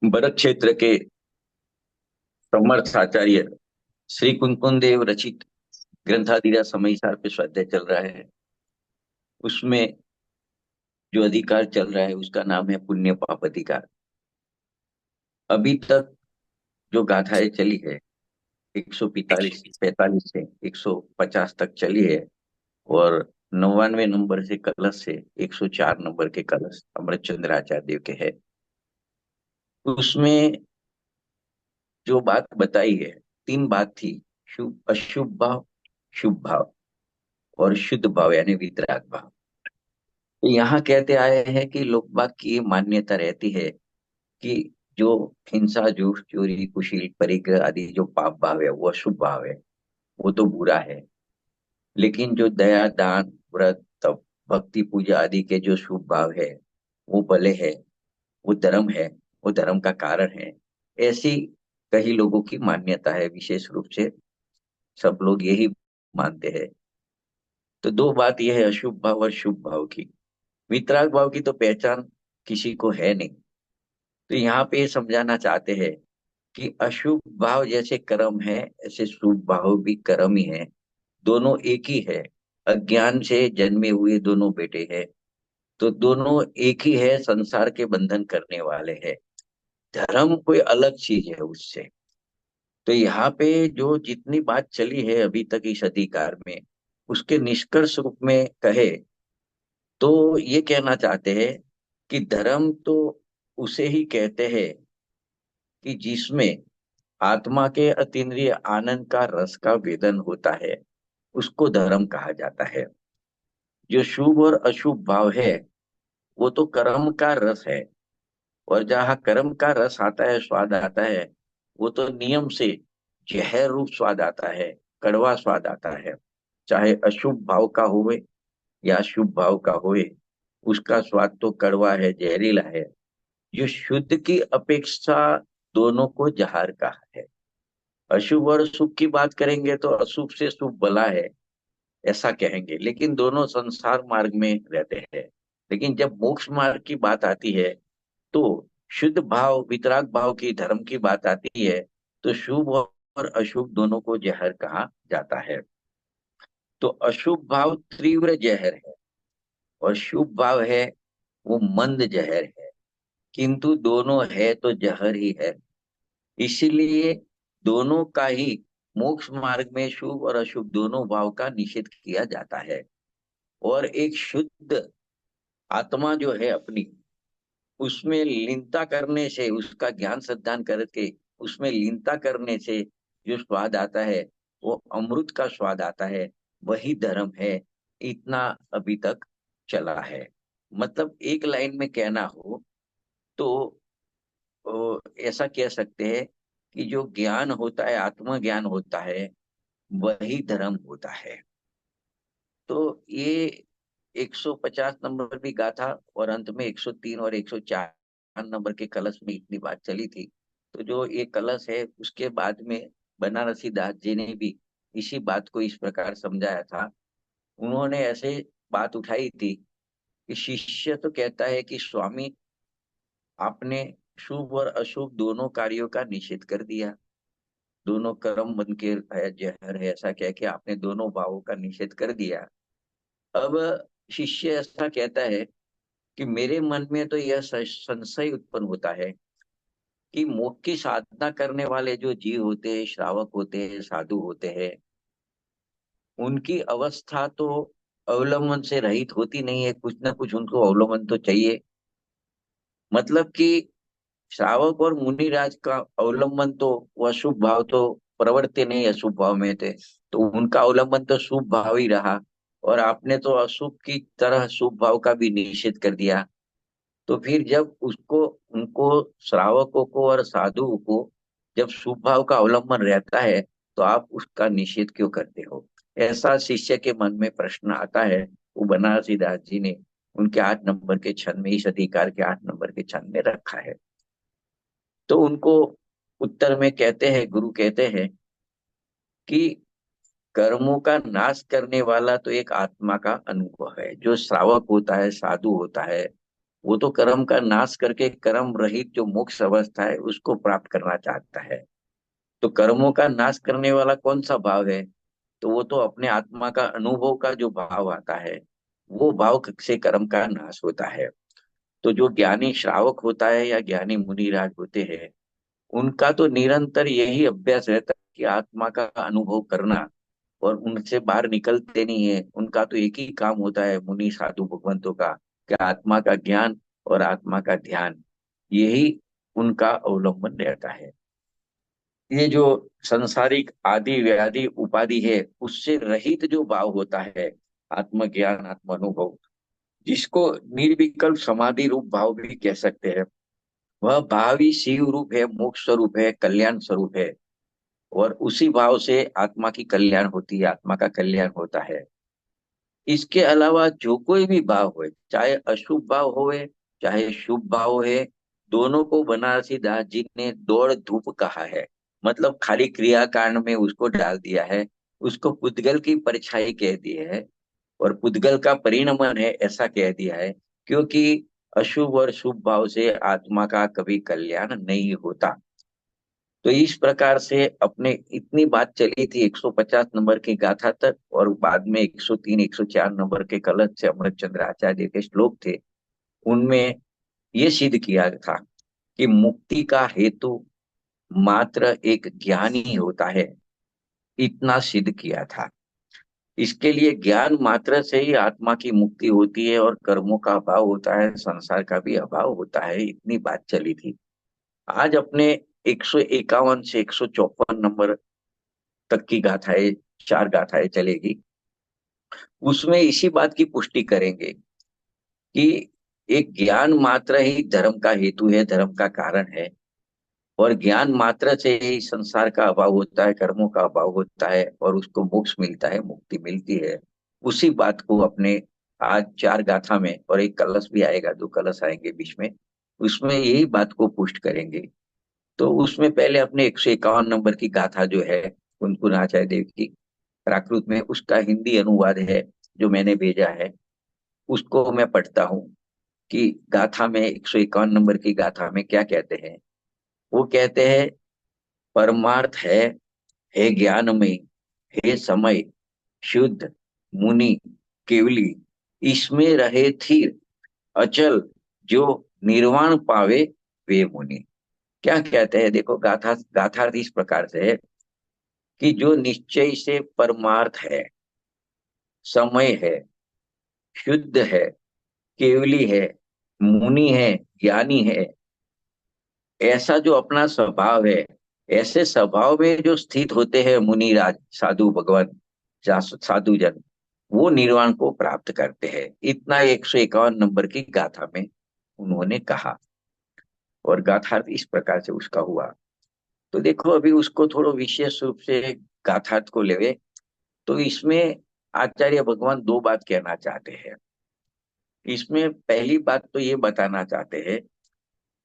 भरत क्षेत्र के समर्थ आचार्य श्री कुंकुन देव रचित ग्रंथादिरा समयसार पे स्वाध्याय चल रहा है। उसमें जो अधिकार चल रहा है उसका नाम है पुण्य पाप अधिकार। अभी तक जो गाथाएं चली है 145 45 से 150 तक चली है। और 99 नंबर से कलश से 104 नंबर के कलश अमृतचंद्र आचार्य देव के है। उसमें जो बात बताई है, तीन बात थी। शुभ अशुभ भाव, शुभ भाव और शुद्ध भाव यानी वितराग भाव। तो यहाँ कहते आए हैं कि लोक बाग की ये मान्यता रहती है कि जो हिंसा, झूठ, चोरी, कुशील, परिग्रह आदि जो पाप भाव है वो अशुभ भाव है, वो तो बुरा है। लेकिन जो दया, दान, व्रत, तप, भक्ति, पूजा आदि के जो शुभ भाव है वो भले है, वो धर्म है, वो धर्म का कारण है। ऐसी कई लोगों की मान्यता है, विशेष रूप से सब लोग यही मानते हैं। तो दो बात यह है अशुभ भाव और शुभ भाव की। वितराग भाव की तो पहचान किसी को है नहीं। तो यहाँ पे ये समझाना चाहते हैं कि अशुभ भाव जैसे कर्म है, ऐसे शुभ भाव भी कर्म ही है। दोनों एक ही है। अज्ञान से जन्मे हुए दोनों बेटे हैं। तो दोनों एक ही है, संसार के बंधन करने वाले हैं। धर्म कोई अलग चीज है उससे। तो यहाँ पे जो जितनी बात चली है अभी तक इस अधिकार में, उसके निष्कर्ष रूप में कहे तो ये कहना चाहते हैं कि धर्म तो उसे ही कहते हैं कि जिसमें आत्मा के अतीन्द्रिय आनंद का रस का वेदन होता है, उसको धर्म कहा जाता है। जो शुभ और अशुभ भाव है वो तो कर्म का रस है। और जहाँ कर्म का रस आता है, स्वाद आता है, वो तो नियम से जहर रूप स्वाद आता है, कड़वा स्वाद आता है। चाहे अशुभ भाव का होवे या शुभ भाव का होवे, उसका स्वाद तो कड़वा है, जहरीला है। जो शुद्ध की अपेक्षा दोनों को जहर का है। अशुभ और शुभ की बात करेंगे तो अशुभ से शुभ भला है ऐसा कहेंगे, लेकिन दोनों संसार मार्ग में रहते हैं। लेकिन जब मोक्ष मार्ग की बात आती है तो शुद्ध भाव, वितराग भाव की, धर्म की बात आती है तो शुभ और अशुभ दोनों को जहर कहा जाता है। तो अशुभ भाव तीव्र जहर है और शुभ भाव है वो मंद जहर है। किंतु दोनों है तो जहर ही है। इसीलिए दोनों का ही मोक्ष मार्ग में शुभ और अशुभ दोनों भाव का निषेध किया जाता है। और एक शुद्ध आत्मा जो है अपनी, उसमें लीनता करने से, उसका ज्ञान श्रद्धान करके उसमें लीनता करने से जो स्वाद आता है वो अमृत का स्वाद आता है। वही धर्म है। इतना अभी तक चला है। मतलब एक लाइन में कहना हो तो ऐसा कह सकते हैं कि जो ज्ञान होता है, आत्मज्ञान होता है, वही धर्म होता है। तो ये 150 नंबर भी गाथा और अंत में 103 और 104 नंबर के कलश में इतनी बात चली थी। तो जो ये कलश है उसके बाद में बनारसी दास जी ने भी इसी बात को इस प्रकार समझाया था। उन्होंने ऐसे बात उठाई थी कि शिष्य तो कहता है कि स्वामी, आपने शुभ और अशुभ दोनों कार्यों का निषेध कर दिया। दोनों कर्म बन के है, जहर है, ऐसा कह के आपने दोनों भावों का निषेध कर दिया। अब शिष्य ऐसा कहता है कि मेरे मन में तो यह संशय उत्पन्न होता है कि मोक्ष की साधना करने वाले जो जीव होते हैं, श्रावक होते हैं, साधु होते हैं, उनकी अवस्था तो अवलंबन से रहित होती नहीं है। कुछ ना कुछ उनको अवलंबन तो चाहिए। मतलब कि श्रावक और मुनिराज का अवलंबन तो, वह शुभ भाव तो प्रवृत्ति नहीं अशुभ भाव में थे, तो उनका अवलंबन तो शुभ भाव ही रहा। और आपने तो अशुभ की तरह शुभ भाव का भी निषेध कर दिया। तो फिर जब उसको, उनको, श्रावकों को और साधुओं को जब शुभ भाव का अवलंबन रहता है तो आप उसका निषेध क्यों करते हो? ऐसा शिष्य के मन में प्रश्न आता है। वो बनारसी दास जी ने उनके 8 नंबर के छंद में, इस अधिकार के 8 नंबर के छंद में रखा है। तो उनको उत्तर में कहते हैं, गुरु कहते हैं कि कर्मों का नाश करने वाला तो एक आत्मा का अनुभव है। जो श्रावक होता है, साधु होता है, वो तो कर्म का नाश करके कर्म रहित जो मोक्ष अवस्था है उसको प्राप्त करना चाहता है। तो कर्मों का नाश करने वाला कौन सा भाव है? तो वो तो अपने आत्मा का अनुभव का जो भाव आता है, वो भाव से कर्म का नाश होता है। तो जो ज्ञानी श्रावक होता है या ज्ञानी मुनिराज होते हैं, उनका तो निरंतर यही अभ्यास रहता है कि आत्मा का अनुभव करना, और उनसे बाहर निकलते नहीं है। उनका तो एक ही काम होता है मुनि साधु भगवंतों का, कि आत्मा का ज्ञान और आत्मा का ध्यान, यही उनका अवलंबन रहता है। ये जो संसारिक आदि व्याधि उपाधि है, उससे रहित जो भाव होता है, आत्मज्ञान आत्म अनुभव, जिसको निर्विकल्प समाधि रूप भाव भी कह सकते हैं, वह भाव ही शिव रूप है, मोक्ष स्वरूप है, कल्याण स्वरूप है। और उसी भाव से आत्मा की कल्याण होती है, आत्मा का कल्याण होता है। इसके अलावा जो कोई भी भाव हो, चाहे अशुभ भाव होए चाहे शुभ भाव हो, दोनों को बनारसी दास जी ने दौड़ धूप कहा है। मतलब खाली क्रियाकांड में उसको डाल दिया है, उसको पुद्गल की परछाई कह दी है, और पुद्गल का परिणमन है ऐसा कह दिया है। क्योंकि अशुभ और शुभ भाव से आत्मा का कभी कल्याण नहीं होता। तो इस प्रकार से अपने इतनी बात चली थी 150 नंबर की गाथा तक, और बाद में 103 104 नंबर के कलश से अमृत चंद्र आचार्य के श्लोक थे, उनमें ये सिद्ध किया था कि मुक्ति का हेतु मात्र एक ज्ञान ही होता है, इतना सिद्ध किया था। इसके लिए ज्ञान मात्र से ही आत्मा की मुक्ति होती है, और कर्मों का अभाव होता है, संसार का भी अभाव होता है, इतनी बात चली थी। आज अपने 151 से 154 नंबर तक की गाथाएं, चार गाथाएं चलेगी, उसमें इसी बात की पुष्टि करेंगे कि एक ज्ञान मात्र ही धर्म का हेतु है, धर्म का कारण है, और ज्ञान मात्र से ही संसार का अभाव होता है, कर्मों का अभाव होता है, और उसको मोक्ष मिलता है, मुक्ति मिलती है। उसी बात को अपने आज चार गाथा में, और एक कलश भी आएगा, दो कलश आएंगे बीच में, उसमें यही बात को पुष्ट करेंगे। तो उसमें पहले अपने 151 नंबर की गाथा जो है कुनकुन आचार्य देव की प्राकृत में, उसका हिंदी अनुवाद है जो मैंने भेजा है, उसको मैं पढ़ता हूँ कि गाथा में 151 नंबर की गाथा में क्या कहते हैं। वो कहते हैं, परमार्थ है, हे ज्ञानमय, हे समय, शुद्ध, मुनि, केवली, इसमें रहे थीर, अचल, जो निर्वाण पावे वे मुनि। क्या कहते हैं देखो, गाथा गाथार्थ इस प्रकार से है कि जो निश्चय से परमार्थ है, समय है, शुद्ध है, केवली है, मुनि है, ज्ञानी है, ऐसा जो अपना स्वभाव है, ऐसे स्वभाव में जो स्थित होते हैं मुनिराज, साधु भगवान, साधु जन, वो निर्वाण को प्राप्त करते हैं। इतना 151 नंबर की गाथा में उन्होंने कहा, और गाथार्थ इस प्रकार से उसका हुआ। तो देखो अभी उसको थोड़ा विशेष रूप से गाथार्थ को लेवे, तो इसमें आचार्य भगवान दो बात कहना चाहते हैं। इसमें पहली बात तो ये बताना चाहते हैं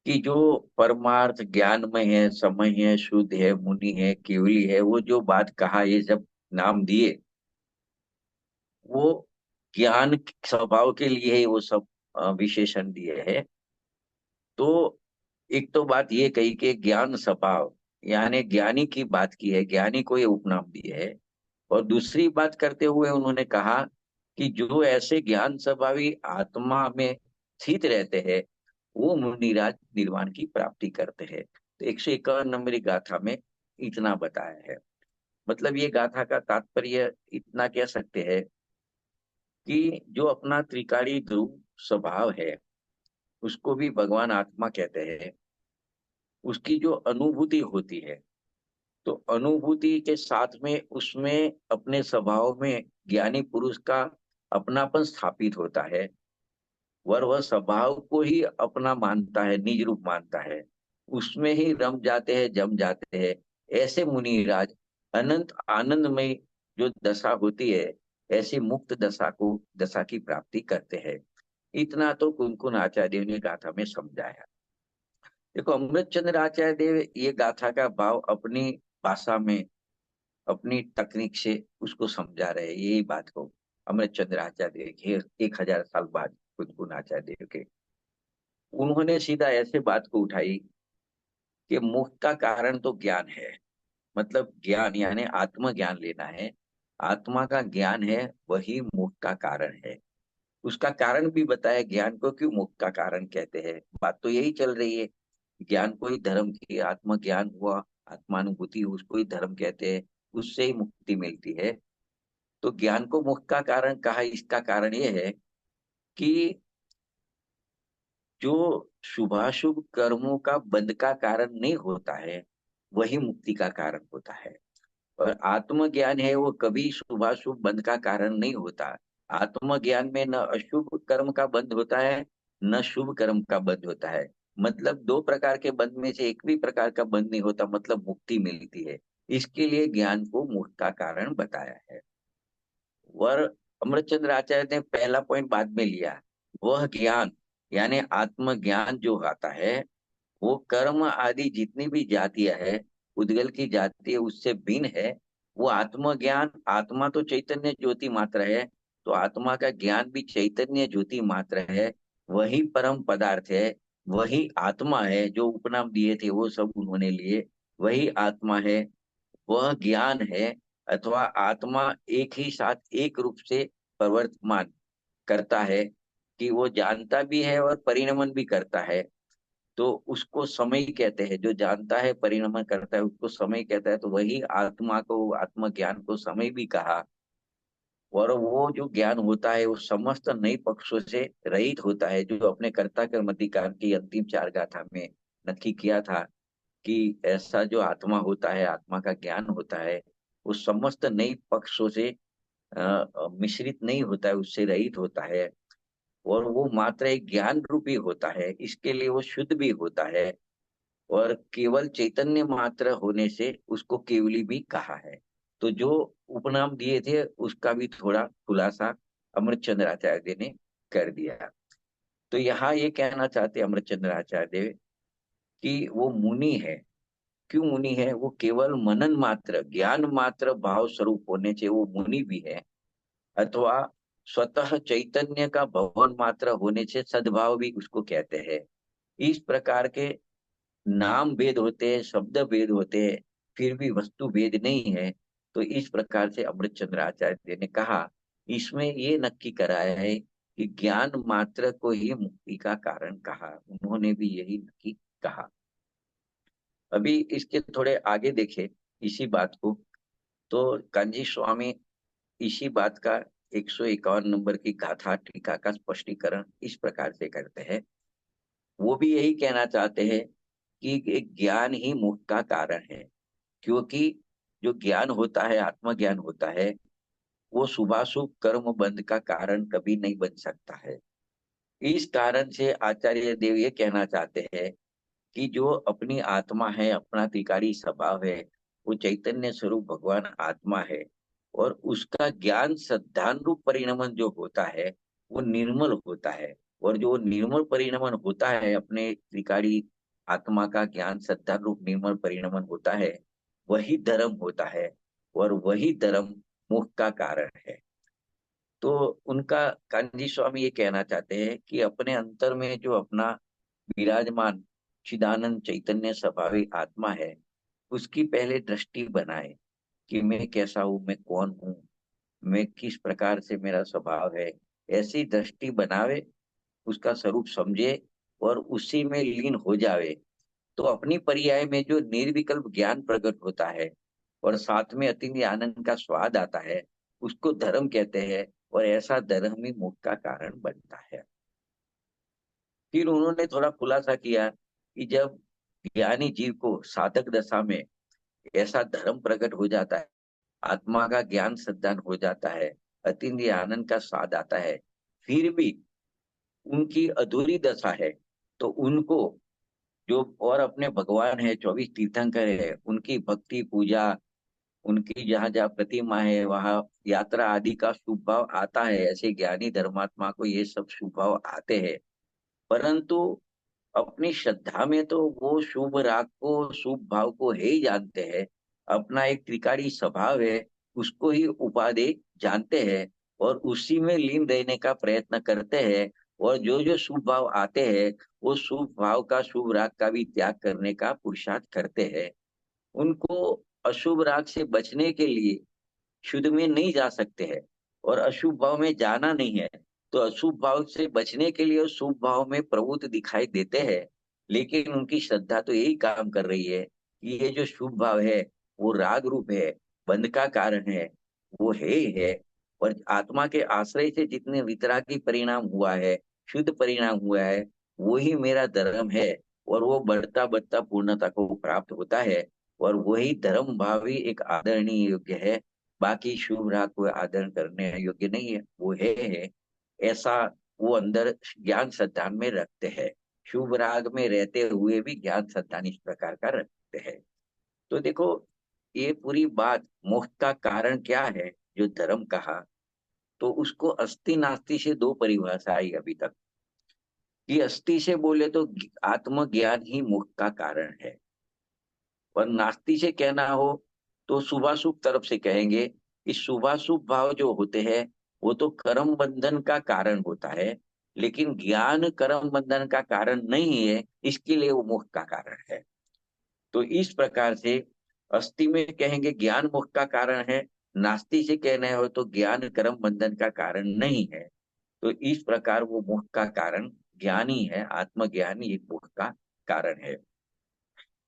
कि जो परमार्थ ज्ञान में है, समय है, शुद्ध है, मुनि है, केवली है, वो जो बात कहा, ये जब नाम दिए, वो ज्ञान स्वभाव के लिए ही वो सब विशेषण दिए हैं। तो एक तो बात ये कही कि ज्ञान स्वभाव, यानी ज्ञानी की बात की है, ज्ञानी को ये उपनाम दिए है। और दूसरी बात करते हुए उन्होंने कहा कि जो ऐसे ज्ञान स्वभावी आत्मा में स्थित रहते हैं, वो मुनिराज निर्वाण की प्राप्ति करते हैं। तो 151 नंबरी गाथा में इतना बताया है। मतलब ये गाथा का तात्पर्य इतना कह सकते हैं कि जो अपना त्रिकाली ध्रुव स्वभाव है, उसको भी भगवान आत्मा कहते हैं। उसकी जो अनुभूति होती है, तो अनुभूति के साथ में उसमें अपने स्वभाव में ज्ञानी पुरुष का अपनापन स्थापित होता है, वह स्वभाव को ही अपना मानता है, निज रूप मानता है, उसमें ही रम जाते हैं, जम जाते हैं। ऐसे मुनिराज अनंत आनंदमय जो दशा होती है, ऐसी मुक्त दशा को, दशा की प्राप्ति करते हैं। इतना तो कुनकुन आचार्य ने गाथा में समझाया। देखो अमृत चंद्र आचार्य देव ये गाथा का भाव अपनी भाषा में, अपनी तकनीक से उसको समझा रहे हैं, यही बात को। अमृत चंद्र आचार्य देव के 1000 साल बाद कुनकुन आचार्य देव के, उन्होंने सीधा ऐसे बात को उठाई कि मोक्ष का कारण तो ज्ञान है, मतलब ज्ञान यानी आत्मज्ञान लेना है। आत्मा का ज्ञान है, वही मोक्ष का कारण है। उसका कारण भी बताया, ज्ञान को क्यों मोक्ष का कारण कहते हैं। बात तो यही चल रही है, ज्ञान को ही धर्म की, आत्मज्ञान हुआ, आत्मानुभूति, उसको ही धर्म कहते हैं, उससे ही मुक्ति मिलती है। तो ज्ञान को मोक्ष का कारण कहा, इसका कारण यह है कि जो शुभाशुभ कर्मों का बंध का कारण नहीं होता है, वही मुक्ति का कारण होता है। और आत्मज्ञान है, वो कभी शुभाशुभ बंध का कारण नहीं होता। आत्मज्ञान में न अशुभ कर्म का बंध होता है, न शुभ कर्म का बंध होता है। मतलब दो प्रकार के बंध में से एक भी प्रकार का बंध नहीं होता, मतलब मुक्ति मिलती है। इसके लिए ज्ञान को मोक्ष का कारण बताया है। वर अमृतचंद्र आचार्य ने पहला पॉइंट बाद में लिया, वह ज्ञान यानी आत्मज्ञान जो आता है, वो कर्म आदि जितनी भी जातियां है, उद्गल की जाति है, उससे भिन्न है। वो आत्मज्ञान, आत्मा तो चैतन्य ज्योति मात्र है, तो आत्मा का ज्ञान भी चैतन्य ज्योति मात्र है। वही परम पदार्थ है, वही आत्मा है। जो उपनाम दिए थे वो सब उन्होंने लिए, वही आत्मा है, वह ज्ञान है। अथवा आत्मा एक ही साथ एक रूप से प्रवर्तमान करता है, कि वो जानता भी है और परिणमन भी करता है। तो उसको समय कहते हैं, जो जानता है परिणमन करता है उसको समय कहता है। तो वही आत्मा को, आत्मज्ञान को समय भी कहा। और वो जो ज्ञान होता है वो समस्त नई पक्षों से रहित होता है, जो अपने कर्ता कर्मधिकार की अंतिम चार गाथा में नक्की किया था कि ऐसा जो आत्मा होता है, आत्मा का ज्ञान होता है, वो समस्त नई पक्षों से मिश्रित नहीं होता है, उससे रहित होता है। और वो मात्र एक ज्ञान रूपी होता है, इसके लिए वो शुद्ध भी होता है। और केवल चैतन्य मात्र होने से उसको केवली भी कहा है। तो जो उपनाम दिए थे उसका भी थोड़ा खुलासा अमृतचंद्र आचार्य ने कर दिया। तो यहाँ ये कहना चाहते अमृतचंद्र आचार्य कि वो मुनि है। क्यों मुनि है? वो केवल मनन मात्र, ज्ञान मात्र भाव स्वरूप होने से वो मुनि भी है। अथवा स्वतः चैतन्य का भवन मात्र होने से सद्भाव भी उसको कहते हैं। इस प्रकार के नाम भेद होते हैं, शब्द भेद होते हैं, फिर भी वस्तु भेद नहीं है। तो इस प्रकार से अमृतचंद्र आचार्य ने कहा, इसमें ये नक्की कराया है कि ज्ञान मात्र को ही मुक्ति का कारण कहा। उन्होंने भी यही नक्की कहा। अभी इसके थोड़े आगे देखे इसी बात को, तो कांजी स्वामी इसी बात का 151 नंबर की गाथा टीका का स्पष्टीकरण इस प्रकार से करते हैं। वो भी यही कहना चाहते हैं कि एक ज्ञान ही मोक्ष का कारण है। क्योंकि जो ज्ञान होता है, आत्मज्ञान होता है, वो शुभाशुभ कर्म बंध का कारण कभी नहीं बन सकता है। इस कारण से आचार्य देव ये कहना चाहते हैं कि जो अपनी आत्मा है, अपना त्रिकारी स्वभाव है, वो चैतन्य स्वरूप भगवान आत्मा है। और उसका ज्ञान सद्धान रूप परिणमन जो होता है, वो निर्मल होता है। और जो निर्मल परिणमन होता है, अपने त्रिकारी आत्मा का ज्ञान सद्धान रूप निर्मल परिणमन होता है, वही धर्म होता है। और वही धर्म मोक्ष का कारण है। तो उनका, कांजी स्वामी ये कहना चाहते हैं कि अपने अंतर में जो अपना विराजमान चिदानंद चैतन्य स्वाभाविक आत्मा है, उसकी पहले दृष्टि बनाए कि मैं कैसा हूँ, मैं कौन हूँ, मैं किस प्रकार से मेरा स्वभाव है। ऐसी दृष्टि बनावे, उसका स्वरूप समझे और उसी में लीन हो जावे। तो अपनी पर्याय में जो निर्विकल्प ज्ञान प्रकट होता है और साथ में अतिथि आनंद का स्वाद आता है, उसको धर्म कहते हैं। और ऐसा धर्म ही मोक्ष का कारण बनता है। फिर उन्होंने थोड़ा खुलासा किया कि जब ज्ञानी जीव को साधक दशा में ऐसा धर्म प्रकट हो जाता है, आत्मा का ज्ञान सद्दान हो जाता है, अतीन्द्रिय आनंद का स्वाद आता है, फिर भी उनकी अधूरी दशा है, तो उनको जो और अपने भगवान है, 24 तीर्थंकर है, उनकी भक्ति पूजा, उनकी जहाँ जहाँ प्रतिमा है वहां यात्रा आदि का शुभ भाव आता है। ऐसे ज्ञानी धर्मात्मा को ये सब शुभ भाव आते हैं। परंतु अपनी श्रद्धा में तो वो शुभ राग को, शुभ भाव को है ही जानते हैं। अपना एक त्रिकारी स्वभाव है, उसको ही उपाधि जानते हैं और उसी में लीन रहने का प्रयत्न करते हैं। और जो जो शुभ भाव आते हैं वो शुभ भाव का, शुभ राग का भी त्याग करने का पुरुषार्थ करते हैं। उनको अशुभ राग से बचने के लिए शुद्ध में नहीं जा सकते हैं और अशुभ भाव में जाना नहीं है, तो अशुभ भाव से बचने के लिए शुभ भाव में प्रभुत्व दिखाई देते हैं। लेकिन उनकी श्रद्धा तो यही काम कर रही है कि ये जो शुभ भाव है वो राग रूप है, बंध का कारण है, वो है ही है। और आत्मा के आश्रय से जितने वितरागी परिणाम हुआ है, शुद्ध परिणाम हुआ है, वो ही मेरा धर्म है। और वो बढ़ता बढ़ता पूर्णता को प्राप्त होता है। और वही धर्म भाव ही एक आदरणीय योग्य है। बाकी शुभ राग को आदरण करने योग्य नहीं है, वो है ऐसा। वो अंदर ज्ञान श्रद्धा में रखते हैं, शुभ राग में रहते हुए भी ज्ञान श्रद्धा इस प्रकार का रखते हैं। तो देखो, ये पूरी बात मोक्ष का कारण क्या है जो धर्म कहा, तो उसको अस्ति नास्ति से दो परिभाषा आई अभी तक। कि अस्ति से बोले तो आत्मज्ञान ही मोक्ष का कारण है, और नास्ति से कहना हो तो शुभाशुभ तरफ से कहेंगे कि शुभाशुभ भाव जो होते हैं वो तो कर्म बंधन का कारण होता है, लेकिन ज्ञान कर्म बंधन का कारण नहीं है, इसके लिए वो मोक्ष का कारण है। तो इस प्रकार से अस्थि में कहेंगे ज्ञान मोक्ष का कारण है, नास्ति से कहना हो तो ज्ञान कर्म बंधन का कारण नहीं है। तो इस प्रकार वो मोक्ष का कारण ज्ञान ही है, आत्मज्ञान ही एक मोक्ष का कारण है।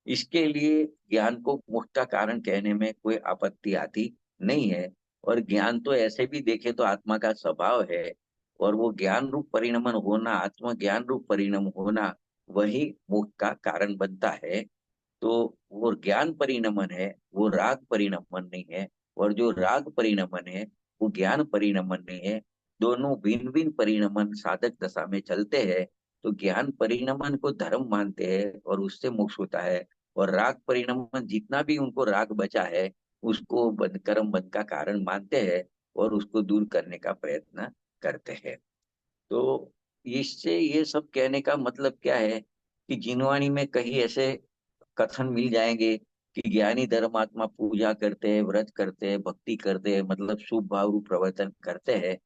इसके लिए ज्ञान को मोक्ष का कारण कहने में कोई आपत्ति आती नहीं है। और ज्ञान तो ऐसे भी देखे तो आत्मा का स्वभाव है, और वो ज्ञान रूप परिणमन होना, आत्म ज्ञान रूप परिणम होना, वही मोक्ष का कारण बनता है। तो वो ज्ञान परिणमन है, वो राग परिणमन नहीं है। और जो राग परिणमन है वो ज्ञान परिणमन नहीं है। दोनों भिन्न भिन्न परिणमन साधक दशा में चलते हैं। तो ज्ञान परिणमन को धर्म मानते हैं और उससे मोक्ष होता है। और राग परिणमन जितना भी उनको राग बचा है उसको कर्म बंध का कारण मानते हैं और उसको दूर करने का प्रयत्न करते हैं। तो इससे ये सब कहने का मतलब क्या है कि जिनवाणी में कहीं ऐसे कथन मिल जाएंगे कि ज्ञानी धर्मात्मा पूजा करते हैं, व्रत करते हैं, भक्ति करते हैं, मतलब शुभ भाव रूप प्रवर्तन करते हैं,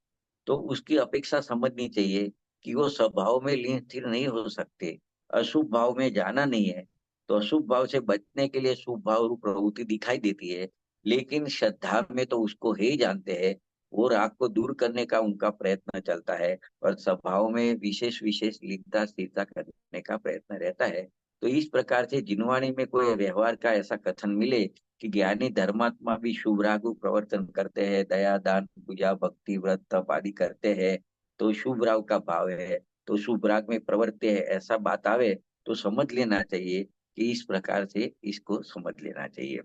तो उसकी अपेक्षा समझनी चाहिए कि वो स्वभाव में लीन स्थिर नहीं हो सकते, अशुभ भाव में जाना नहीं है। तो अशुभ भाव से बचने के लिए शुभ भाव रूप प्रवृत्ति दिखाई देती है, लेकिन श्रद्धा में तो उसको ही जानते हैं। वो राग को दूर करने का उनका प्रयत्न चलता है, और स्वभाव में विशेष विशेष लीनता स्थिरता करने का प्रयत्न रहता है। तो इस प्रकार से जिनवाणी में कोई व्यवहार का ऐसा कथन मिले कि ज्ञानी धर्मात्मा भी शुभ रागु प्रवर्तन करते हैं, दया दान पूजा भक्ति व्रत तप आदि करते हैं, तो शुभ राग का भाव है, तो शुभ राग में प्रवर्त्य है, ऐसा बात आवे तो समझ लेना चाहिए कि इस प्रकार से इसको समझ लेना चाहिए।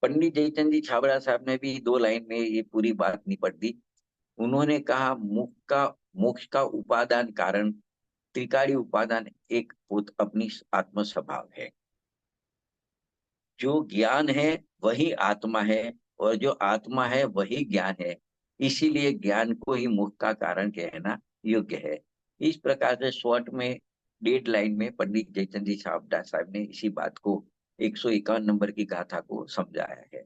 पंडित जयचंद जी छाबड़ा साहब ने भी दो लाइन में ये पूरी बात निपट दी। उन्होंने कहा मोक्ष का उपादान कारण त्रिकाली उपादान एक अपनी आत्म स्वभाव है। जो ज्ञान है वही आत्मा है, और जो आत्मा है वही ज्ञान है। इसीलिए ज्ञान को ही मुक्ति का कारण कहना योग्य है। इस प्रकार से शॉर्ट में डेट लाइन में पंडित जयचंद जी छाबड़ा साहब ने इसी बात को 151 नंबर की गाथा को समझाया है।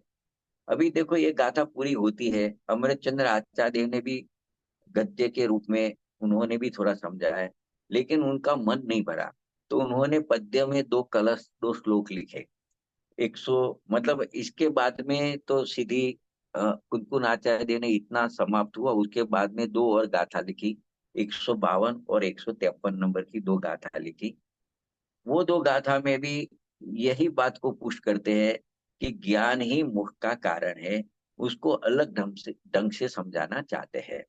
अभी देखो ये गाथा पूरी होती है, अमृत चंद्र आचार्य देव ने भी गद्य के रूप में उन्होंने भी थोड़ा समझाया है, लेकिन उनका मन नहीं भरा। तो उन्होंने पद्य में दो कलश, दो श्लोक लिखे। 100, मतलब इसके बाद में तो सीधी कुनकुन आचार्य देव ने इतना समाप्त हुआ, उसके बाद में दो और गाथा लिखी। 152 और 153 नंबर की दो गाथा लिखी। वो दो गाथा में भी यही बात को पुष्ट करते हैं कि ज्ञान ही मोक्ष का कारण है। उसको अलग ढंग से समझाना चाहते हैं।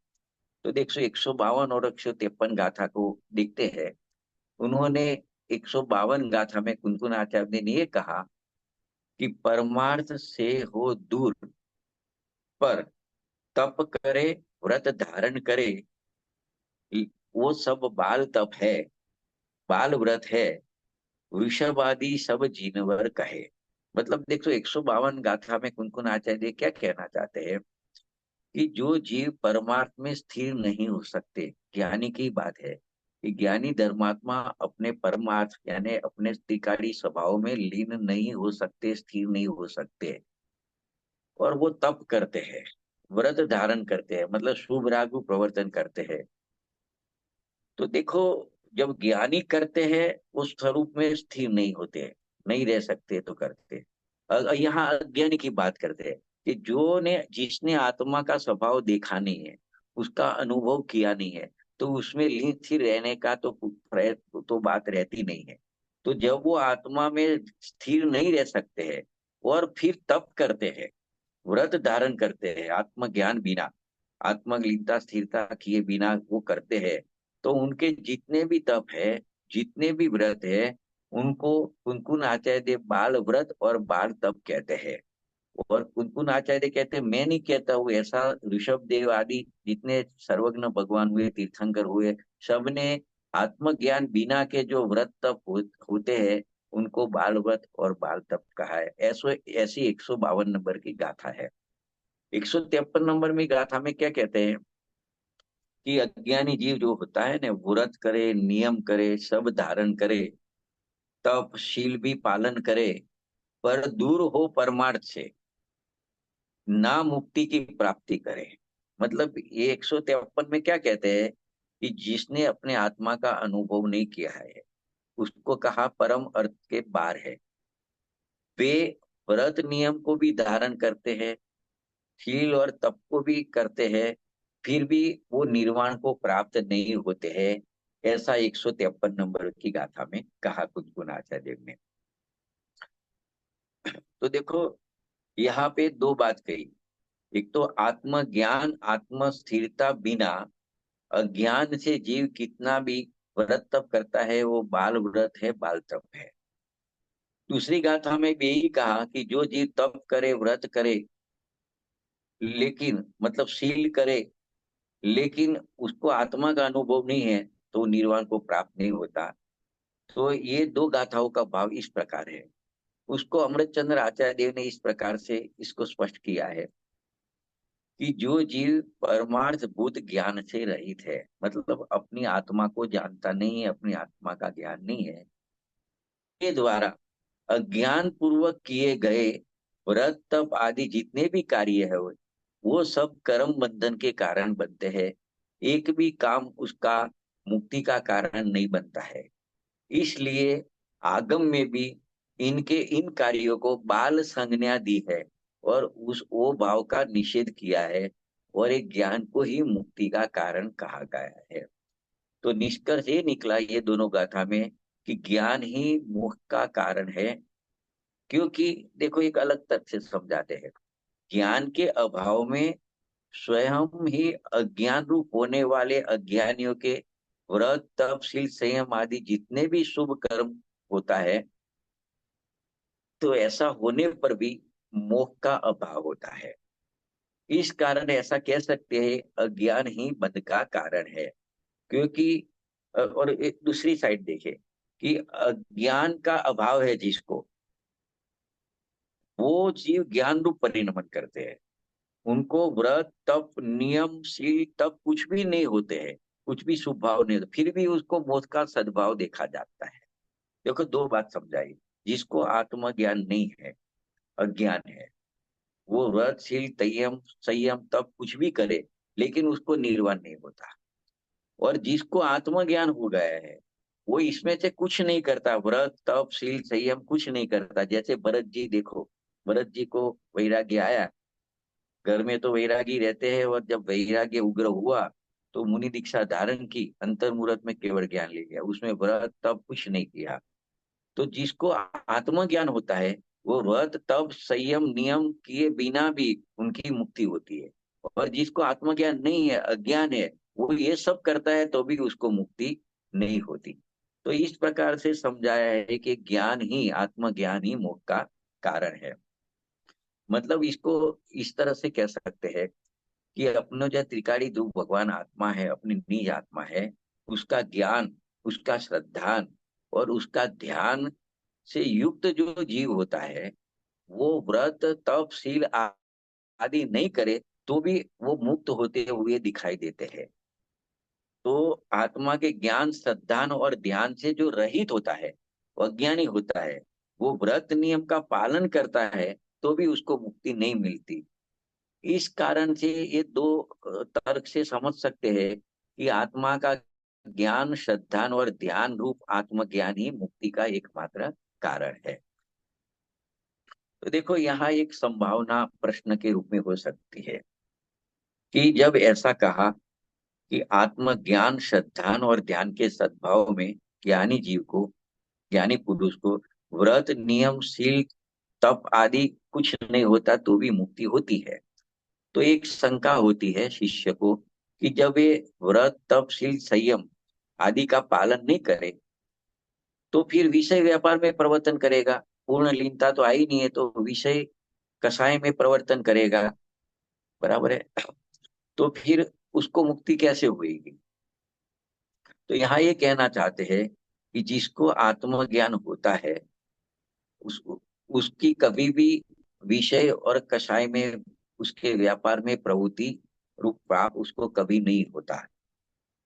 तो देखो 152 और 153 गाथा को देखते हैं। उन्होंने 152 गाथा में कुनकुन आचार्य ने ये कहा कि परमार्थ से हो दूर, पर तप करे, व्रत धारण करे, वो सब बाल तप है, बाल व्रत है, वृषभादि सब जीनवर कहे। मतलब देखो 152 गाथा में कुनकुन आचार्य क्या कहना चाहते हैं कि जो जीव परमार्थ में स्थिर नहीं हो सकते, ज्ञानी की बात है कि ज्ञानी धर्मात्मा अपने परमार्थ यानी अपने त्रिकाली स्वभाव में लीन नहीं हो सकते, स्थिर नहीं हो सकते। और वो तप करते हैं, व्रत धारण करते हैं, मतलब शुभ रागु प्रवर्तन करते हैं, तो देखो, जब ज्ञानी करते हैं उस स्वरूप में स्थिर नहीं होते हैं, नहीं रह सकते तो करते हैं। यहाँ अज्ञानी की बात करते हैं कि जिसने आत्मा का स्वभाव देखा नहीं है, उसका अनुभव किया नहीं है, तो उसमें लीन स्थिर रहने का तो प्रयत्न तो बात रहती नहीं है। तो जब वो आत्मा में स्थिर नहीं रह सकते हैं और फिर तप करते हैं, व्रत धारण करते हैं आत्मज्ञान बिना, आत्मलीनता स्थिरता किए बिना वो करते हैं, तो उनके जितने भी तप है, जितने भी व्रत है, उनको कुनकुन आचार्य बाल व्रत और बाल तप कहते हैं। और कुनकुन आचार्य कहते हैं, मैं नहीं कहता हूँ ऐसा, ऋषभ देव आदि जितने सर्वज्ञ भगवान हुए, तीर्थंकर हुए, सबने आत्मज्ञान बिना के जो व्रत तप होते हैं, उनको बाल व्रत और बाल तप कहा है। ऐसी 152 नंबर की गाथा है। 153 नंबर में गाथा में क्या कहते हैं कि अज्ञानी जीव जो होता है ना, व्रत करे, नियम करे, सब धारण करे, तप शील भी पालन करे, पर दूर हो परमार्थ से, ना मुक्ति की प्राप्ति करे। मतलब ये 153 में क्या कहते हैं कि जिसने अपने आत्मा का अनुभव नहीं किया है, उसको कहा परम अर्थ के बाहर है। वे व्रत नियम को भी धारण करते हैं, शील और तप को भी करते हैं, फिर भी वो निर्वाण को प्राप्त नहीं होते हैं। ऐसा 153 नंबर की गाथा में कहा कुछ गुणाचार्य ने। तो देखो, यहाँ पे दो बात कही। एक तो आत्मज्ञान आत्म स्थिरता बिना अज्ञान से जीव कितना भी व्रत तप करता है, वो बाल व्रत है, बाल तप है। दूसरी गाथा में भी यही कहा कि जो जीव तप करे, व्रत करे, लेकिन मतलब शील करे, लेकिन उसको आत्मा का अनुभव नहीं है, तो निर्वाण को प्राप्त नहीं होता। तो ये दो गाथाओं का भाव इस प्रकार है। उसको अमृतचंद्र आचार्य देव ने इस प्रकार से इसको स्पष्ट किया है कि जो जीव परमार्थ भूत ज्ञान से रहित है, मतलब अपनी आत्मा को जानता नहीं है, अपनी आत्मा का ज्ञान नहीं है, के द्वारा अज्ञान पूर्वक किए गए व्रत तप आदि जितने भी कार्य है, वो सब कर्म बंधन के कारण बनते हैं। एक भी काम उसका मुक्ति का कारण नहीं बनता है। इसलिए आगम में भी इनके इन कार्यों को बाल संज्ञा दी है और उस वो भाव का निषेध किया है, और एक ज्ञान को ही मुक्ति का कारण कहा गया है। तो निष्कर्ष ये निकला ये दोनों गाथा में कि ज्ञान ही मोक्ष का कारण है। क्योंकि देखो, एक अलग तथ्य से समझाते हैं। ज्ञान के अभाव में स्वयं ही अज्ञान रूप होने वाले अज्ञानियों के व्रत तप शील संयम आदि जितने भी शुभ कर्म होता है, तो ऐसा होने पर भी मोक्ष का अभाव होता है। इस कारण ऐसा कह सकते हैं अज्ञान ही बंध का कारण है। क्योंकि और एक दूसरी साइड देखे कि अज्ञान का अभाव है जिसको, वो जीव ज्ञान रूप परिणमन करते हैं। उनको व्रत तप नियम शील तप कुछ भी नहीं होते हैं, कुछ भी शुभ भाव नहीं होता, फिर भी उसको मोक्ष का सद्भाव देखा जाता है। देखो, दो बात समझाई। जिसको आत्मज्ञान नहीं है, अज्ञान है, वो व्रत शील संयम संयम तप कुछ भी करे, लेकिन उसको निर्वाण नहीं होता। और जिसको आत्मज्ञान हो गया है, वो इसमें से कुछ नहीं करता, व्रत तप शील संयम कुछ नहीं करता। जैसे भरत जी देखो, भरत जी को वैराग्य आया, घर में तो वैरागी रहते हैं, और जब वैराग्य उग्र हुआ तो मुनि दीक्षा धारण की, अंतर मुहूर्त में केवल ज्ञान ले लिया, उसमें व्रत तप कुछ नहीं किया। तो जिसको आत्मज्ञान होता है, वो व्रत तप संयम नियम किए बिना भी उनकी मुक्ति होती है। और जिसको आत्मज्ञान नहीं है, अज्ञान है, वो ये सब करता है तो भी उसको मुक्ति नहीं होती। तो इस प्रकार से समझाया है कि ज्ञान ही, आत्मज्ञान ही मोक्ष का कारण है। मतलब इसको इस तरह से कह सकते हैं कि अपनो जो त्रिकाली रूप भगवान आत्मा है, अपनी निज आत्मा है, उसका ज्ञान, उसका श्रद्धान और उसका ध्यान से युक्त जो जीव होता है, वो व्रत तप शील आदि नहीं करे तो भी वो मुक्त होते हुए दिखाई देते हैं। तो आत्मा के ज्ञान श्रद्धान और ध्यान से जो रहित होता है, अज्ञानी होता है, वो व्रत नियम का पालन करता है, तो भी उसको मुक्ति नहीं मिलती। इस कारण से ये दो तर्क से समझ सकते हैं कि आत्मा का ज्ञान श्रद्धान और ध्यान रूप आत्मज्ञान ही मुक्ति का एकमात्र कारण है। तो देखो, यहाँ एक संभावना प्रश्न के रूप में हो सकती है कि जब ऐसा कहा कि आत्मज्ञान श्रद्धान और ध्यान के सद्भाव में ज्ञानी जीव को, ज्ञानी पुरुष को व्रत नियम शील तप आदि कुछ नहीं होता तो भी मुक्ति होती है, तो एक शंका होती है शिष्य को कि जब ये व्रत तप शील संयम आदि का पालन नहीं करे तो फिर विषय व्यापार में प्रवर्तन करेगा। पूर्ण लीनता तो आई नहीं है, तो विषय कषाय में प्रवर्तन करेगा, बराबर है। तो फिर उसको मुक्ति कैसे होगी? तो यहाँ ये कहना चाहते हैं कि जिसको आत्मज्ञान होता है उस उसकी कभी भी विषय और कषाय में, उसके व्यापार में प्रवृत्ति रूप पाप उसको कभी नहीं होता,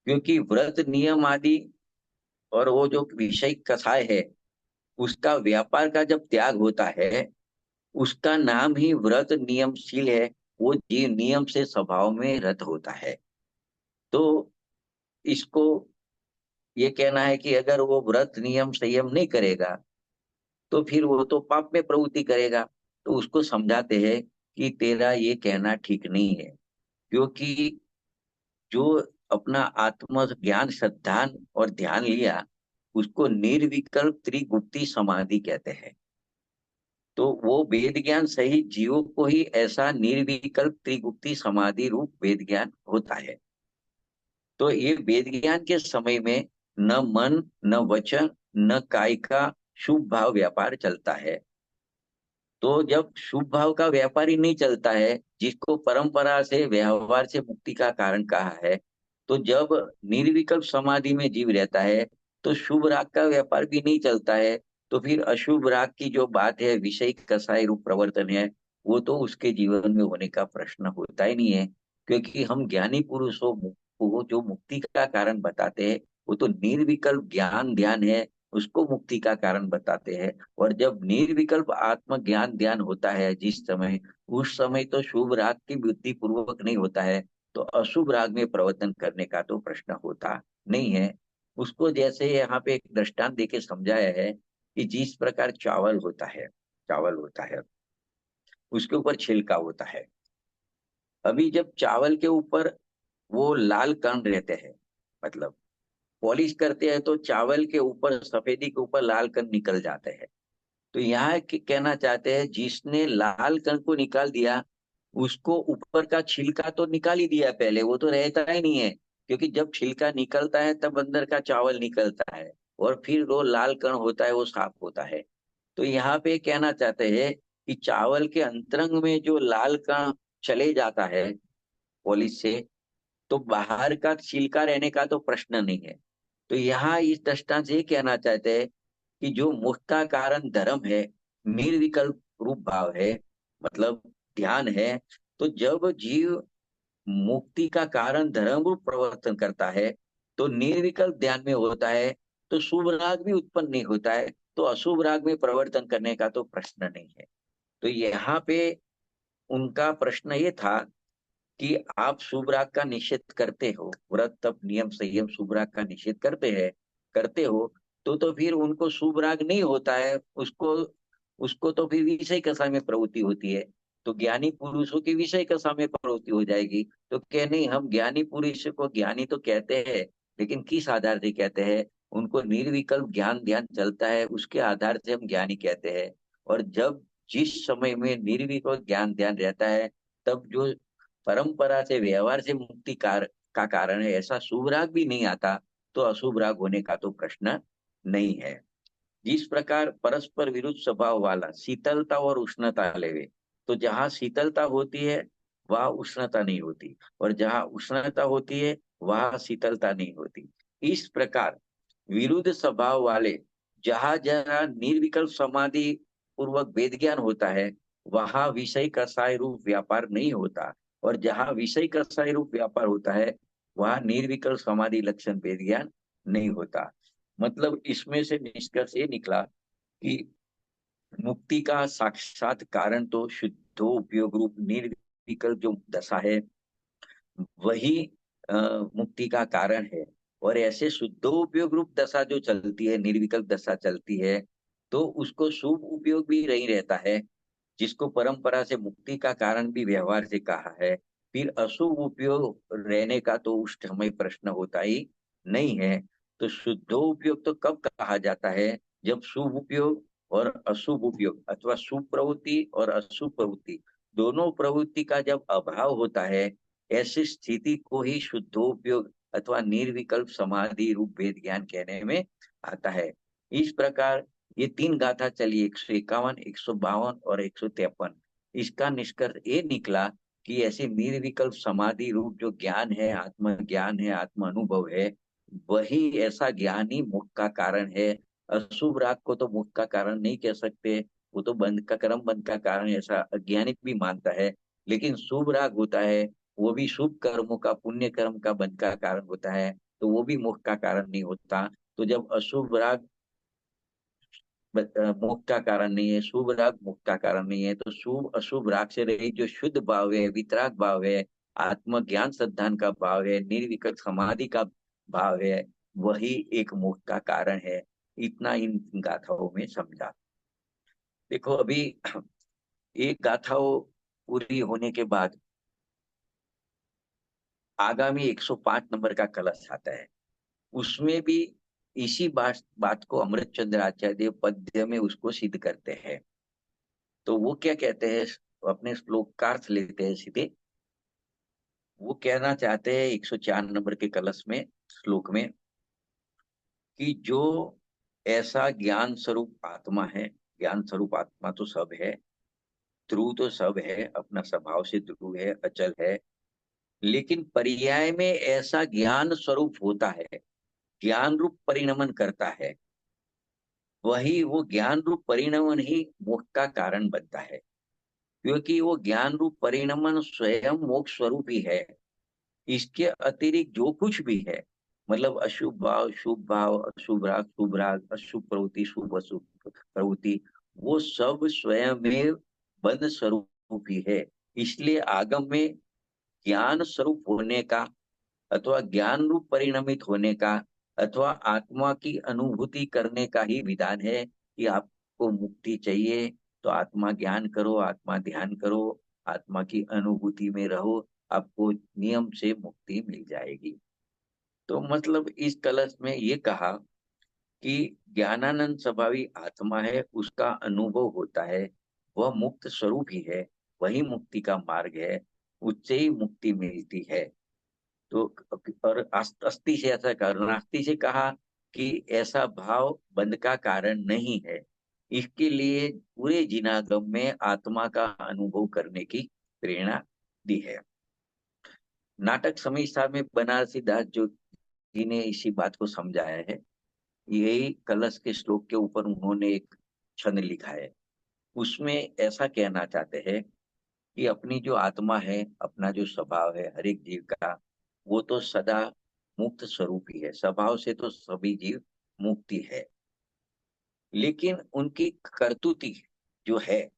क्योंकि व्रत नियम आदि और वो जो विषय कषाय है उसका व्यापार का जब त्याग होता है, उसका नाम ही व्रत नियमशील है। वो जीव नियम से स्वभाव में रत होता है। तो इसको ये कहना है कि अगर वो व्रत नियम संयम नहीं करेगा तो फिर वो तो पाप में प्रवृत्ति करेगा। तो उसको समझाते हैं कि तेरा ये कहना ठीक नहीं है, क्योंकि जो अपना आत्म ज्ञान श्रद्धान और ध्यान लिया उसको निर्विकल्प त्रिगुप्ती समाधि कहते हैं। तो वो वेद ज्ञान सहित जीवों को ही ऐसा निर्विकल्प त्रिगुप्ती समाधि रूप वेद ज्ञान होता है। तो ये वेद ज्ञान के समय में न मन न वचन न काय का शुभ भाव व्यापार चलता है। तो जब शुभ भाव का व्यापार ही नहीं चलता है, जिसको परंपरा से व्यवहार से मुक्ति का कारण कहा है, तो जब निर्विकल्प समाधि में जीव रहता है तो शुभ राग का व्यापार भी नहीं चलता है। तो फिर अशुभ राग की जो बात है, विषय कसाय रूप प्रवर्तन है, वो तो उसके जीवन में होने का प्रश्न होता ही नहीं है। क्योंकि हम ज्ञानी पुरुषों को जो मुक्ति का कारण बताते हैं वो तो निर्विकल्प ज्ञान ध्यान है, उसको मुक्ति का कारण बताते हैं। और जब निर्विकल्प आत्म ज्ञान ध्यान होता है जिस समय, उस समय तो शुभ राग की बुद्धि पूर्वक नहीं होता है, तो अशुभ राग में प्रवर्तन करने का तो प्रश्न होता नहीं है। उसको जैसे यहाँ पे एक दृष्टांत देके समझाया है कि जिस प्रकार चावल होता है उसके ऊपर छिलका होता है। अभी जब चावल के ऊपर वो लाल कण रहते हैं, मतलब पॉलिश करते हैं, तो चावल के ऊपर सफेदी के ऊपर लाल कण निकल जाते हैं। तो यहाँ कहना चाहते हैं जिसने लाल कण को निकाल दिया उसको ऊपर का छिलका तो निकाल ही दिया पहले, वो तो रहता ही नहीं है। क्योंकि जब छिलका निकलता है तब अंदर का चावल निकलता है और फिर वो लाल कण होता है वो साफ होता है। तो यहाँ पे कहना चाहते हैं कि चावल के अंतरंग में जो लाल कण चले जाता है पॉलिश से, तो बाहर का छिलका रहने का तो प्रश्न नहीं है। तो यहाँ इस दृष्टांत से ये कहना चाहते हैं कि जो मुक्त का कारण धर्म है, निर्विकल्प रूप भाव है, मतलब ध्यान है, तो जब जीव मुक्ति का कारण धर्म रूप प्रवर्तन करता है तो निर्विकल्प ध्यान में होता है, तो शुभ राग भी उत्पन्न नहीं होता है, तो अशुभ राग में प्रवर्तन करने का तो प्रश्न नहीं है। तो यहाँ पे उनका प्रश्न ये था कि आप शुभ राग का निषेध करते हो, व्रत तप नियम संयम शुभ राग का निषेध करते हो, तो फिर उनको शुभ राग नहीं होता है, उसको उसको तो फिर विषय कसा में प्रवृत्ति होती है। तो ज्ञानी पुरुषों की विषय कसा में प्रवृत्ति हो जाएगी। तो क्या नहीं, हम ज्ञानी पुरुष को ज्ञानी तो कहते हैं, लेकिन किस आधार से कहते हैं? उनको निर्विकल्प ज्ञान ध्यान चलता है उसके आधार से हम ज्ञानी कहते हैं। और जब जिस समय में निर्विकल्प ज्ञान ध्यान रहता है तब जो परंपरा से व्यवहार से मुक्ति का कारण है, ऐसा शुभ राग भी नहीं आता, तो अशुभ राग होने का तो प्रश्न नहीं है। जिस प्रकार परस्पर विरुद्ध स्वभाव वाला शीतलता और उष्णता लेवे, तो जहां शीतलता होती है वहां उष्णता नहीं होती, और जहां उष्णता होती है वहां शीतलता नहीं होती। इस प्रकार विरुद्ध स्वभाव वाले जहां जहां निर्विकल्प समाधि पूर्वक वेद ज्ञान होता है वहां विषय कसाय रूप व्यापार नहीं होता, और जहां विषय कसाय रूप व्यापार होता है वहां निर्विकल्प समाधि लक्षण वेद ज्ञान नहीं होता। मतलब इसमें से निष्कर्ष ये निकला कि मुक्ति का साक्षात कारण तो शुद्धो उपयोग रूप निर्विकल्प जो दशा है वही मुक्ति का कारण है। और ऐसे शुद्धोपयोग रूप दशा जो चलती है, निर्विकल्प दशा चलती है, तो उसको शुभ उपयोग भी नहीं रहता है, जिसको परंपरा से मुक्ति का कारण भी व्यवहार से कहा है। फिर अशुभ उपयोग रहने का तो उस समय प्रश्न होता ही नहीं है। तो शुद्धो उपयोग तो कब कहा जाता है? जब शुभ उपयोग और अशुभ उपयोग अथवा शुभ प्रवृत्ति और अशुभ प्रवृत्ति दोनों प्रवृत्ति का जब अभाव होता है, ऐसी स्थिति को ही शुद्धोपयोग अथवा निर्विकल्प समाधि रूप वेद ज्ञान कहने में आता है। इस प्रकार ये तीन गाथा चली, 151, 152 और 153। इसका निष्कर्ष ये निकला कि ऐसे निर्विकल्प समाधि रूप जो ज्ञान है, आत्मज्ञान है, आत्म अनुभव है, वही ऐसा ज्ञान ही मोक्ष का कारण है। अशुभ राग को तो मोक्ष का कारण नहीं कह सकते, वो तो बंध का कर्म बंध का कारण ऐसा अज्ञानिक भी मानता है। लेकिन शुभ राग होता है, वो भी शुभ कर्मों का, पुण्य कर्म का बंध का कारण होता है, तो वो भी मोक्ष का कारण नहीं होता। तो जब अशुभ राग मोक्ष का कारण नहीं है, शुभ राग मोक्ष का कारण नहीं है, तो शुभ अशुभ राग से रहित जो शुद्ध भाव है, वितराग भाव है, आत्मज्ञान श्रद्धान का भाव है, निर्विकल्प समाधि का भाव है, वही एक मोक्ष का कारण है। इतना इन गाथाओं में समझा। देखो अभी एक गाथाओं पूरी होने के बाद आगामी 105 नंबर का कलश आता है। उसमें भी इसी बात को अमृत चंद्र आचार्य देव पद्य में उसको सिद्ध करते हैं। तो वो क्या कहते हैं, अपने श्लोक का अर्थ लेते हैं सीधे। वो कहना चाहते हैं 104 नंबर के कलश में, श्लोक में, कि जो ऐसा ज्ञान स्वरूप आत्मा है, ज्ञान स्वरूप आत्मा तो सब है, ध्रुव तो सब है, अपना स्वभाव से ध्रुव है, अचल है, लेकिन पर्याय में ऐसा ज्ञान स्वरूप होता है, ज्ञान रूप परिणमन करता है, वही वो ज्ञान रूप परिणमन ही मोक्ष का कारण बनता है। क्योंकि वो ज्ञान रूप परिणमन स्वयं मोक्ष स्वरूप ही है। इसके अतिरिक्त जो कुछ भी है, मतलब अशुभ भाव, शुभ भाव, अशुभ राग, शुभ राग, अशुभ प्रवृत्ति, शुभ अशुभ प्रवृत्ति, वो सब स्वयं में बंध स्वरूप ही है। इसलिए आगम में ज्ञान स्वरूप होने का अथवा ज्ञान रूप परिणमित होने का अथवा आत्मा की अनुभूति करने का ही विधान है कि आपको मुक्ति चाहिए तो आत्मा ज्ञान करो, आत्मा ध्यान करो, आत्मा की अनुभूति में रहो, आपको नियम से मुक्ति मिल जाएगी। तो मतलब इस कलश में ये कहा कि ज्ञानानंद स्वभावी आत्मा है, उसका अनुभव होता है, वह मुक्त स्वरूप ही है, वही मुक्ति का मार्ग है, उससे ही मुक्ति मिलती है। तो और अस्थि से ऐसा करना, अस्थि से कहा कि ऐसा भाव बंध का कारण नहीं है। इसके लिए पूरे जिनागम में आत्मा का अनुभव करने की प्रेरणा दी है। नाटक समीक्षा में बनारसी दास जो जी ने इसी बात को समझाया है। यही कलश के श्लोक के ऊपर उन्होंने एक छंद लिखा है। उसमें ऐसा कहना चाहते हैं कि अपनी जो आत्मा है, अपना जो स्वभाव है हर एक जीव का, वो तो सदा मुक्त स्वरूप ही है, स्वभाव से तो सभी जीव मुक्ति है। लेकिन उनकी कर्तुति जो है,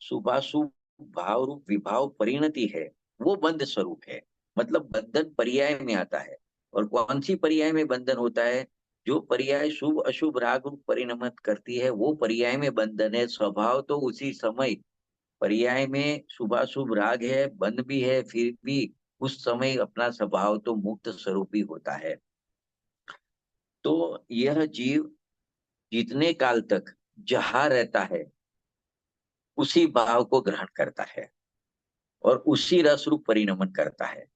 शुभाशुभ भाव रूप विभाव परिणति है, वो बंध स्वरूप है। मतलब बंधन पर्याय में आता है। और कौन सी पर्याय में बंधन होता है? जो पर्याय शुभ अशुभ राग रूप परिणमित करती है, वो पर्याय में बंधन है। स्वभाव तो उसी समय पर्याय में शुभाशुभ राग है, बंध भी है, फिर भी उस समय अपना स्वभाव तो मुक्त स्वरूप ही होता है। तो यह जीव जितने काल तक जहाँ रहता है, उसी भाव को ग्रहण करता है और उसी रस रूप परिणमन करता है।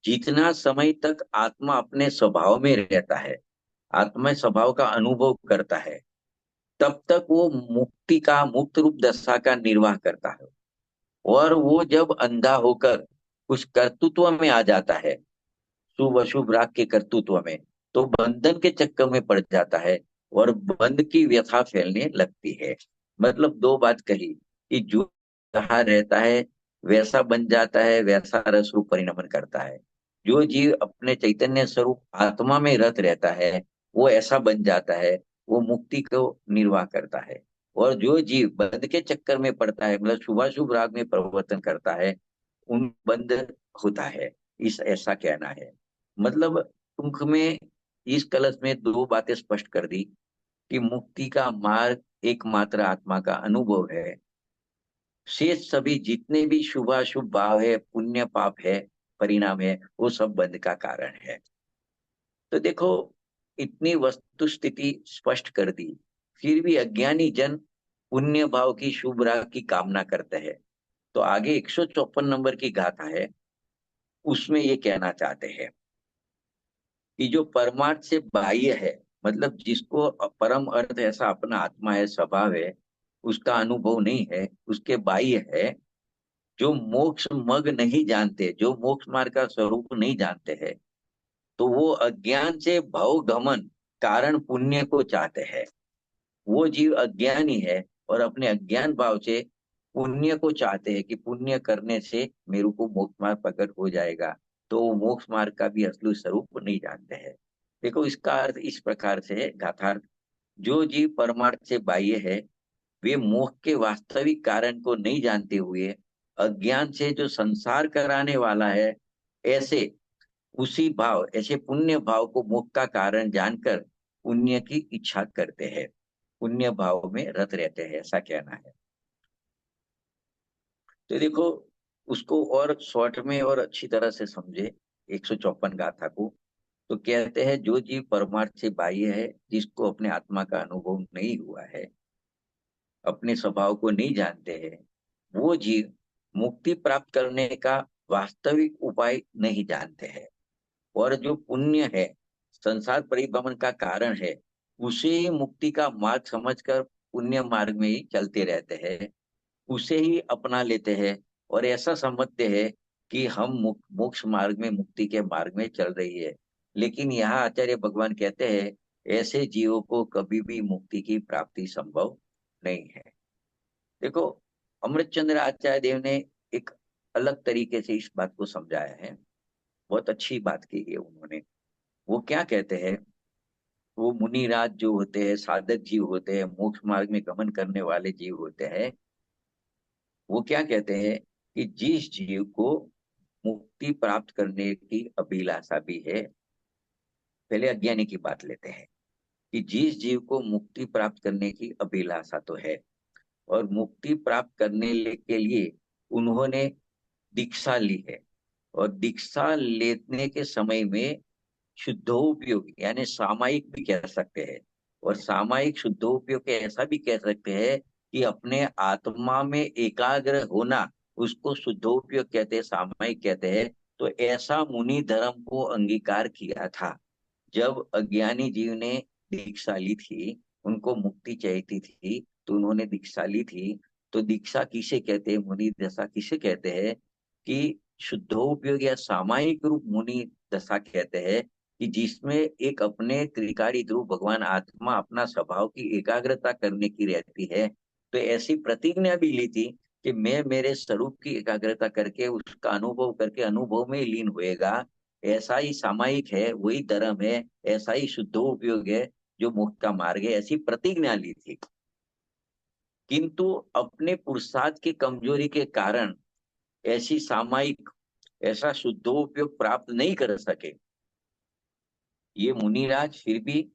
जितना समय तक आत्मा अपने स्वभाव में रहता है, आत्मा स्वभाव का अनुभव करता है, तब तक वो मुक्ति का, मुक्त रूप दशा का निर्वाह करता है। और वो जब अंधा होकर उस कर्तृत्व में आ जाता है, शुभ अशुभ राग के कर्तृत्व में, तो बंधन के चक्कर में पड़ जाता है और बंध की व्यथा फैलने लगती है। मतलब दो बात कही कि जो जहाँ रहता है वैसा बन जाता है, वैसा रस रूप परिणमन करता है। जो जीव अपने चैतन्य स्वरूप आत्मा में रत रहता है, वो ऐसा बन जाता है, वो मुक्ति को निर्वाह करता है। और जो जीव बंध के चक्कर में पड़ता है, मतलब शुभाशुभ राग में परिवर्तन करता है, उन बंध होता है। इस ऐसा कहना है। मतलब तुमख में इस कलश में दो बातें स्पष्ट कर दी कि मुक्ति का मार्ग एकमात्र आत्मा का अनुभव है। शेष सभी जितने भी शुभाशुभ भाव है, पुण्य पाप है, परिणाम है, वो सब बंध का कारण है। तो देखो, इतनी वस्तु स्थिति स्पष्ट कर दी, फिर भी अज्ञानी जन पुण्य भाव की शुभ राह की कामना करते हैं। तो आगे 154 नंबर की गाथा है, उसमें ये कहना चाहते हैं कि जो परमार्थ से बाह्य है, मतलब जिसको परम अर्थ ऐसा अपना आत्मा है, स्वभाव है, उसका अनुभव नहीं है, उसके बाह्य है, जो मोक्ष मग नहीं जानते, जो मोक्ष मार्ग का स्वरूप नहीं जानते हैं, तो वो अज्ञान से भव गमन कारण पुण्य को चाहते हैं। वो जीव अज्ञानी है और अपने अज्ञान भाव से पुण्य को चाहते हैं कि पुण्य करने से मेरे को मोक्ष मार्ग प्रकट हो जाएगा। तो वो मोक्ष मार्ग का भी असली स्वरूप नहीं जानते हैं। देखो, इसका अर्थ इस प्रकार से है, गाथार्थ, जो जीव परमार्थ से बाह्य है, वे मोह के वास्तविक कारण को नहीं जानते हुए अज्ञान से जो संसार कराने वाला है, ऐसे उसी भाव, ऐसे पुण्य भाव को मोक्ष का कारण जानकर पुण्य की इच्छा करते हैं, पुण्य भाव में रत रहते हैं, ऐसा कहना है। तो देखो, उसको और शॉर्ट में और अच्छी तरह से समझे 154 गाथा को। तो कहते हैं, जो जीव परमार्थ से बाह्य है, जिसको अपने आत्मा का अनुभव नहीं हुआ है, अपने स्वभाव को नहीं जानते हैं, वो जीव मुक्ति प्राप्त करने का वास्तविक उपाय नहीं जानते हैं। और जो पुण्य है, संसार परिभ्रमण का कारण है, उसे ही मुक्ति का मार्ग समझकर पुण्य मार्ग में ही चलते रहते हैं, उसे ही अपना लेते हैं और ऐसा समझते हैं कि हम मोक्ष मार्ग में, मुक्ति के मार्ग में चल रही है। लेकिन यहाँ आचार्य भगवान कहते हैं, ऐसे जीवों को कभी भी मुक्ति की प्राप्ति संभव नहीं है। देखो, अमृतचंद्र आचार्य देव ने एक अलग तरीके से इस बात को समझाया है, बहुत अच्छी बात की है उन्होंने। वो क्या कहते हैं, वो मुनिराज जो होते हैं, साधक जीव होते हैं, मोक्ष मार्ग में गमन करने वाले जीव होते हैं, वो क्या कहते हैं कि जिस जीव को मुक्ति प्राप्त करने की अभिलाषा भी है, पहले अज्ञानी की बात लेते हैं, कि जिस जीव को मुक्ति प्राप्त करने की अभिलाषा तो है, और मुक्ति प्राप्त के लिए उन्होंने दीक्षा ली है, और दीक्षा लेने के समय में शुद्धोपयोग यानी सामायिक भी कह सकते हैं, और सामायिक शुद्धोपयोग ऐसा भी कह सकते हैं कि अपने आत्मा में एकाग्र होना, उसको शुद्धोपयोग कहते हैं, सामायिक कहते हैं। तो ऐसा मुनि धर्म को अंगीकार किया था। जब अज्ञानी जीव ने दीक्षा ली थी, उनको मुक्ति चाहती थी, तो उन्होंने दीक्षा ली थी। तो दीक्षा किसे कहते हैं, मुनि दशा किसे कहते हैं, कि शुद्धोपयोग या सामायिक रूप मुनि दशा कहते हैं, कि जिसमें एक अपने त्रिकाली ध्रुव भगवान आत्मा, अपना स्वभाव की एकाग्रता करने की रहती है। तो ऐसी प्रतिज्ञा भी ली थी कि मैं मेरे स्वरूप की एकाग्रता करके, उसका अनुभव करके अनुभव में लीन होएगा। ऐसा ही सामायिक है, वही धर्म है, ऐसा ही शुद्धोपयोग है जो मोक्ष का मार्ग है, ऐसी प्रतिज्ञा ली थी। किंतु अपने पुरुषार्थ की कमजोरी के कारण ऐसी सामायिक, ऐसा शुद्धोपयोग प्राप्त नहीं कर सके। ये मुनिराज फिर भी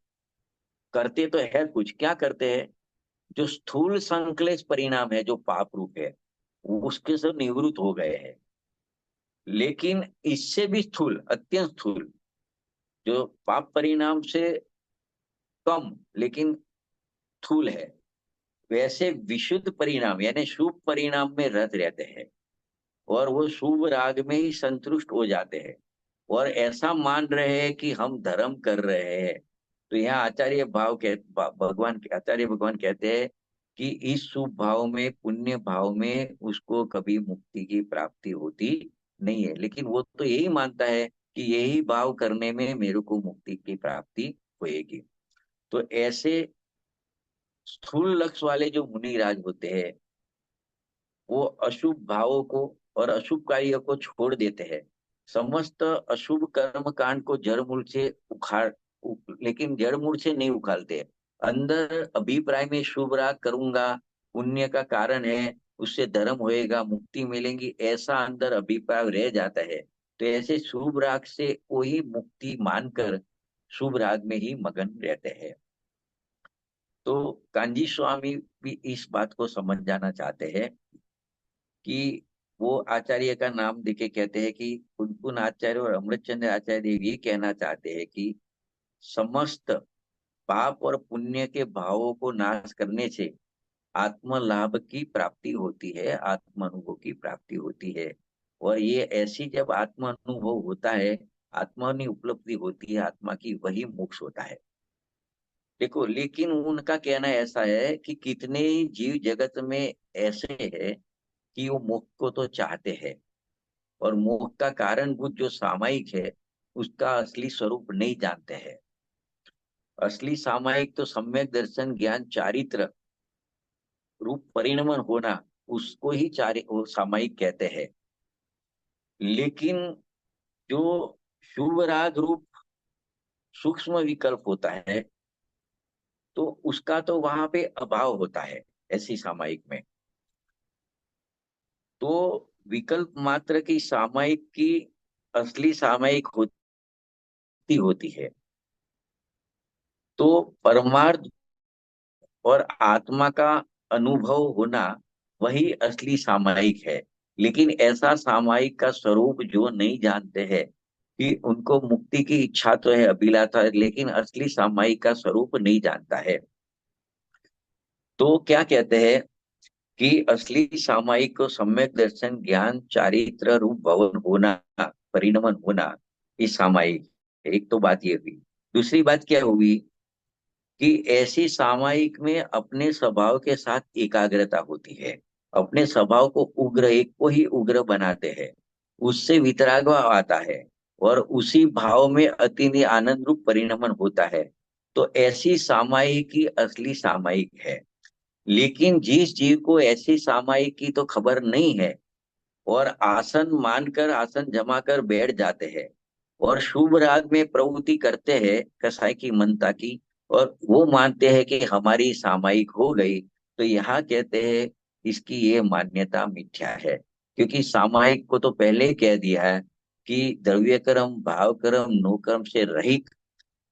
करते तो है कुछ, क्या करते हैं, जो स्थूल संक्लेश परिणाम है, जो पाप रूप है, वो उसके सब निवृत्त हो गए हैं। लेकिन इससे भी स्थूल, अत्यंत स्थूल, जो पाप परिणाम से कम लेकिन स्थूल है, वैसे विशुद्ध परिणाम यानी शुभ परिणाम में रत रहते हैं, और वो शुभ राग में ही संतुष्ट हो जाते हैं, और ऐसा मान रहे हैं कि हम धर्म कर रहे हैं। तो यहाँ आचार्य भगवान कहते हैं कि इस शुभ भाव में, पुण्य भाव में उसको कभी मुक्ति की प्राप्ति होती नहीं है, लेकिन वो तो यही मानता है कि यही भाव करने में मेरे को मुक्ति की प्राप्ति होएगी। तो ऐसे स्थूल लक्ष्य वाले जो मुनिराज होते हैं, वो अशुभ भावों को और अशुभ कार्यों को छोड़ देते हैं, समस्त अशुभ कर्म कांड को जड़ मूल से लेकिन जड़ मूल से नहीं उखाड़ते। अंदर अभिप्राय में शुभ राग करूंगा, पुण्य का कारण है, उससे धर्म होएगा, मुक्ति मिलेगी, ऐसा अंदर अभिप्राय रह जाता है। तो ऐसे शुभ राग से कोई मुक्ति मानकर शुभ राग में ही मगन रहते हैं। तो कांजी स्वामी भी इस बात को समझ जाना चाहते हैं कि वो आचार्य का नाम देके कहते हैं कि कुनकुन आचार्य और अमृतचंद्र आचार्य देव ये कहना चाहते हैं कि समस्त पाप और पुण्य के भावों को नाश करने से आत्म लाभ की प्राप्ति होती है, आत्म अनुभव की प्राप्ति होती है। और ये ऐसी जब आत्म अनुभव होता है, आत्मा की उपलब्धि होती है आत्मा की, वही मोक्ष होता है। देखो, लेकिन उनका कहना ऐसा है कि कितने ही जीव जगत में ऐसे हैं कि वो मोक्ष को तो चाहते हैं, और मोक्ष का कारणभूत जो सामायिक है उसका असली स्वरूप नहीं जानते हैं। असली सामायिक तो सम्यक दर्शन ज्ञान चारित्र रूप परिणमन होना, उसको ही वो सामायिक कहते हैं। लेकिन जो शुभ राग रूप सूक्ष्म विकल्प होता है, तो उसका तो वहां पे अभाव होता है ऐसी सामायिक में। तो विकल्प मात्र की सामायिक की असली सामायिक होती है। तो परमार्थ और आत्मा का अनुभव होना वही असली सामायिक है। लेकिन ऐसा सामायिक का स्वरूप जो नहीं जानते हैं, कि उनको मुक्ति की इच्छा तो है, अभिलाषा है, लेकिन असली सामायिक का स्वरूप नहीं जानता है। तो क्या कहते हैं कि असली सामायिक को सम्यक दर्शन ज्ञान चारित्र रूप भवन होना, परिणमन होना, इस सामायिक। एक तो बात ये हुई। दूसरी बात क्या हुई कि ऐसी सामायिक में अपने स्वभाव के साथ एकाग्रता होती है। अपने स्वभाव को उग्र, एक को ही उग्र बनाते हैं, उससे वितराग भाव आता है, और उसी भाव में अति आनंद रूप परिणमन होता है। तो ऐसी सामायिक ही असली सामायिक है। लेकिन जिस जीव को ऐसी सामायिक की तो खबर नहीं है, और आसन मानकर आसन जमा कर बैठ जाते हैं, और शुभ राग में प्रवृत्ति करते हैं कसाई की मनता की, और वो मानते हैं कि हमारी सामायिक हो गई, तो यहाँ कहते हैं इसकी ये मान्यता मिथ्या है। क्योंकि सामायिक को तो पहले ही कह दिया है कि द्रव्य कर्म भाव कर्म नो कर्म से रहित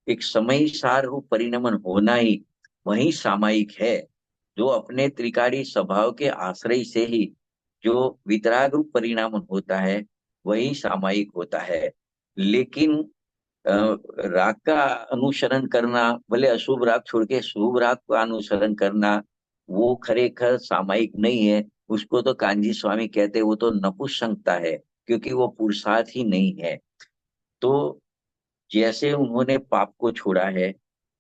एक समय सार रूप परिणमन होना ही वही सामायिक है। जो अपने त्रिकारी स्वभाव के आश्रय से ही जो वितराग रूप परिणाम होता है, वही सामायिक होता है। लेकिन अ, राग का अनुसरण करना, भले अशुभ राग छोड़ के शुभ राग का अनुसरण करना, वो खरेखर सामायिक नहीं है। उसको तो कांजी स्वामी कहते हैं वो तो नपुंसकता है, क्योंकि वो पुरुषार्थ ही नहीं है। तो जैसे उन्होंने पाप को छोड़ा है,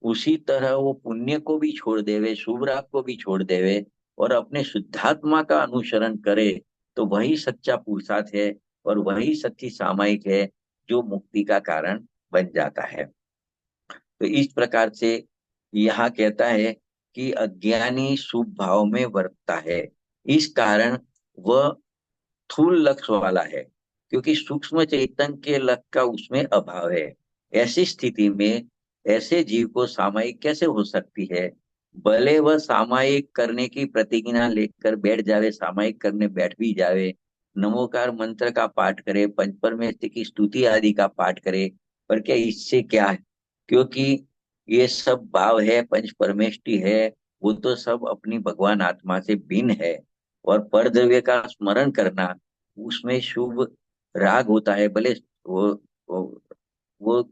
उसी तरह वो पुण्य को भी छोड़ देवे, शुभ राग को भी छोड़ देवे, और अपने शुद्धात्मा का अनुसरण करे, तो वही सच्चा पुरुषार्थ है, और वही सच्ची सामायिक है, जो मुक्ति का कारण बन जाता है। तो इस प्रकार से यहाँ कहता है कि अज्ञानी शुभ भाव में वर्तता है, इस कारण वह स्थूल लक्ष्य वाला है, क्योंकि सूक्ष्म चैतन्य के लक्ष्य का उसमें अभाव है। ऐसी स्थिति में ऐसे जीव को सामायिक कैसे हो सकती है? भले वह सामायिक करने की प्रतिज्ञा लेकर बैठ जावे, सामायिक करने बैठ भी जावे, नमोकार मंत्र का पाठ करे, पंच परमेष्टि की स्तुति आदि का पाठ करे, पर क्या इससे क्या है? क्योंकि ये सब भाव है, पंच परमेष्टि है, वो तो सब अपनी भगवान आत्मा से भिन्न है। और परद्रव्य का स्मरण करना, उसमें शुभ राग होता है। भले वो वो, वो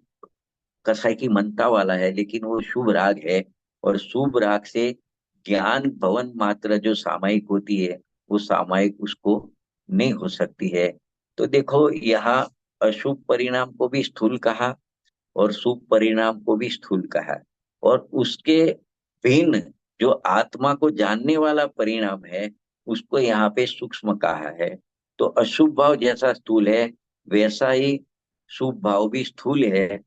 कसाई की मनता वाला है, लेकिन वो शुभ राग है। और शुभ राग से ज्ञान भवन मात्रा जो सामायिक होती है, वो सामायिक उसको नहीं हो सकती है। तो देखो, यहाँ अशुभ परिणाम को भी स्थूल कहा, और शुभ परिणाम को भी स्थूल कहा, और उसके भिन्न जो आत्मा को जानने वाला परिणाम है, उसको यहाँ पे सूक्ष्म कहा है। तो अशुभ भाव जैसा स्थूल है, वैसा ही शुभ भाव भी स्थूल है।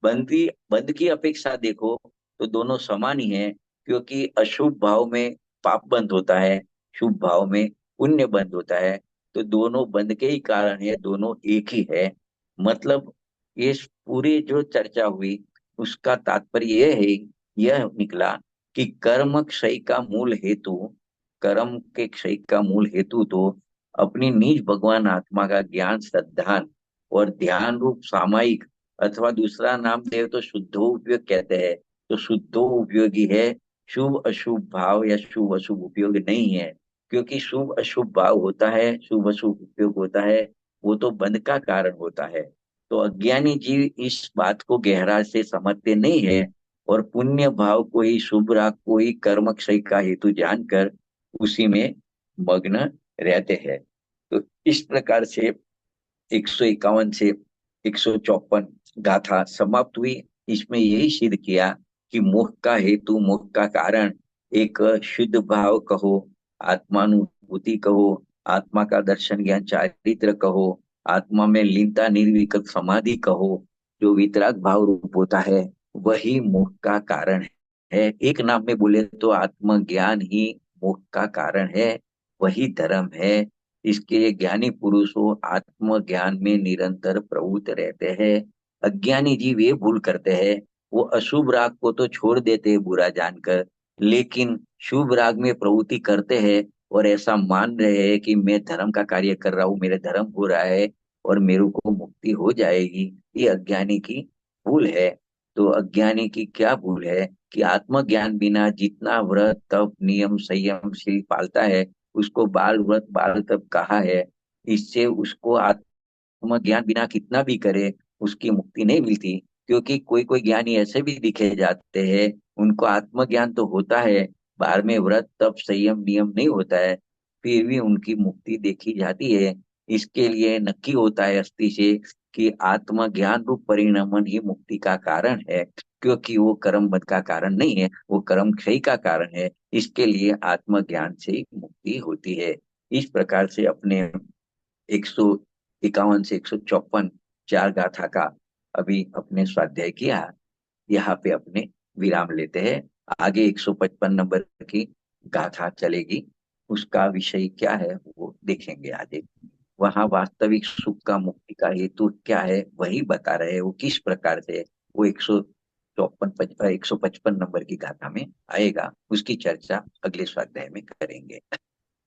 बंद की अपेक्षा देखो तो दोनों समान ही है, क्योंकि अशुभ भाव में पाप बंद होता है, शुभ भाव में पुण्य बंद होता है। तो दोनों बंद के ही कारण है, दोनों एक ही है। मतलब ये पूरी जो चर्चा हुई, उसका तात्पर्य यह निकला कि कर्म क्षय का मूल हेतु, कर्म के क्षय का मूल हेतु तो अपनी निज भगवान आत्मा का ज्ञान श्रद्धा और ध्यान रूप सामायिक अथवा दूसरा नाम दे तो शुद्धो उपयोग कहते हैं। तो शुद्धो उपयोगी है, शुभ अशुभ भाव या शुभ अशुभ उपयोग नहीं है। क्योंकि शुभ अशुभ भाव होता है, शुभ अशुभ उपयोग होता है, वो तो बंध का कारण होता है। तो अज्ञानी जीव इस बात को गहरा से समझते नहीं है और पुण्य भाव को ही, शुभ राग को ही कर्म क्षय का हेतु जानकर उसी में मग्न रहते हैं। तो इस प्रकार से 151 से 154 गाथा समाप्त हुई। इसमें यही सिद्ध किया कि मोह का हेतु, मोह का कारण एक शुद्ध भाव कहो, आत्मानुभूति कहो, आत्मा का दर्शन ज्ञान चारित्र कहो, आत्मा में लीनता निर्विकल्प समाधि कहो, जो वितराग भाव रूप होता है, वही मोह का कारण है। एक नाम में बोले तो आत्मज्ञान ही मोह का कारण है, वही धर्म है। इसके ज्ञानी पुरुषों आत्मज्ञान में निरंतर प्रवृत्त रहते हैं। अज्ञानी जीव ये भूल करते हैं, वो अशुभ राग को तो छोड़ देते हैं बुरा जानकर, लेकिन शुभ राग में प्रवृत्ति करते हैं और ऐसा मान रहे हैं कि मैं धर्म का कार्य कर रहा हूँ, मेरे धर्म हो रहा है और मेरे को मुक्ति हो जाएगी। ये अज्ञानी की भूल है। तो अज्ञानी की क्या भूल है कि आत्मज्ञान बिना जितना व्रत तप नियम संयम शील पालता है, उसको बाल व्रत बाल तप कहा है। इससे उसको आत्मज्ञान बिना कितना भी करे उसकी मुक्ति नहीं मिलती। क्योंकि कोई कोई ज्ञानी ऐसे भी दिखे जाते हैं, उनको आत्मज्ञान तो होता है, बाहर में व्रत तप संयम नियम नहीं होता है, फिर भी उनकी मुक्ति देखी जाती है। इसके लिए नक्की होता है अस्थि से कि आत्मज्ञान रूप परिणमन ही मुक्ति का कारण है। क्योंकि वो कर्म बंध का कारण नहीं है, वो कर्म क्षय का कारण है। इसके लिए आत्मज्ञान से ही मुक्ति होती है। इस प्रकार से अपने 151 से 154 चार गाथा का अभी अपने स्वाध्याय किया। यहाँ पे अपने विराम लेते हैं। आगे 155 नंबर की गाथा चलेगी, उसका विषय क्या है वो देखेंगे आगे। वहां वास्तविक सुख का, मुक्ति का हेतु क्या है वही बता रहे हैं। वो किस प्रकार से वो 154 155 नंबर की गाथा में आएगा, उसकी चर्चा अगले स्वाध्याय में करेंगे।